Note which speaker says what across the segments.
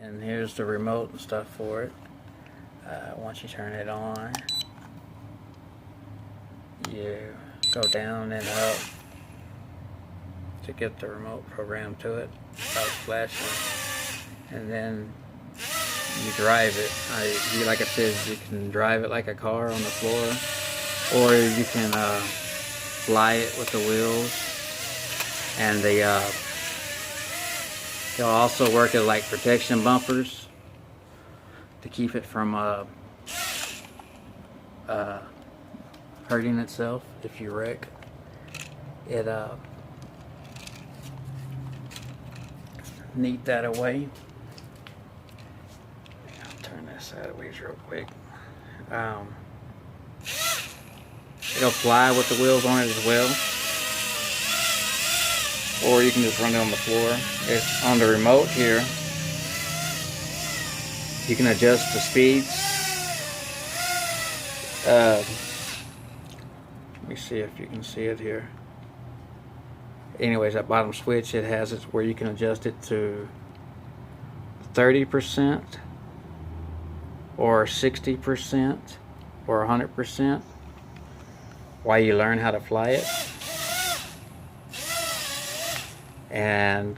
Speaker 1: And here's the remote and stuff for it. Once you turn it on, you go down and up to get the remote program to it. Starts flashing, and then you drive it. Like I said, you can drive it like a car on the floor, or you can fly it with the wheels. And they'll also work as like protection bumpers to keep it from hurting itself if you wreck. It neat that away. I'll turn this sideways real quick. It'll fly with the wheels on it as well, or you can just run it on the floor. It's on the remote here. You can adjust the speeds. Let me see if you can see it here. Anyways, that bottom switch, it has it where you can adjust it to 30% or 60% or 100% while you learn how to fly it. And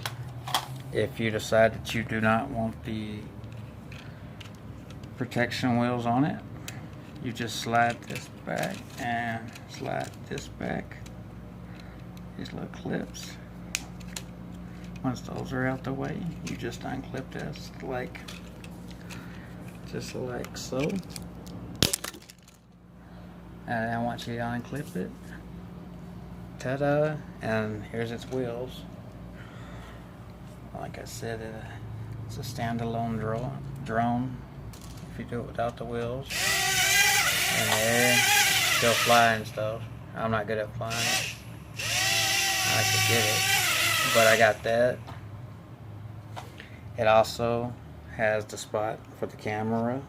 Speaker 1: if you decide that you do not want the protection wheels on it, you just slide this back and slide this back. These little clips. Once those are out the way, you just unclip this just like so. And then once you unclip it, ta-da, and here's its wheels. Like I said, it's a standalone drone if you do it without the wheels. And there, still fly and stuff. I'm not good at flying it. I could get it, but I got that. It also has the spot for the camera.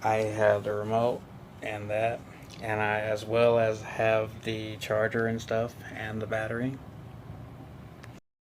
Speaker 1: I have the remote and that, and I as well as have the charger and stuff and the battery.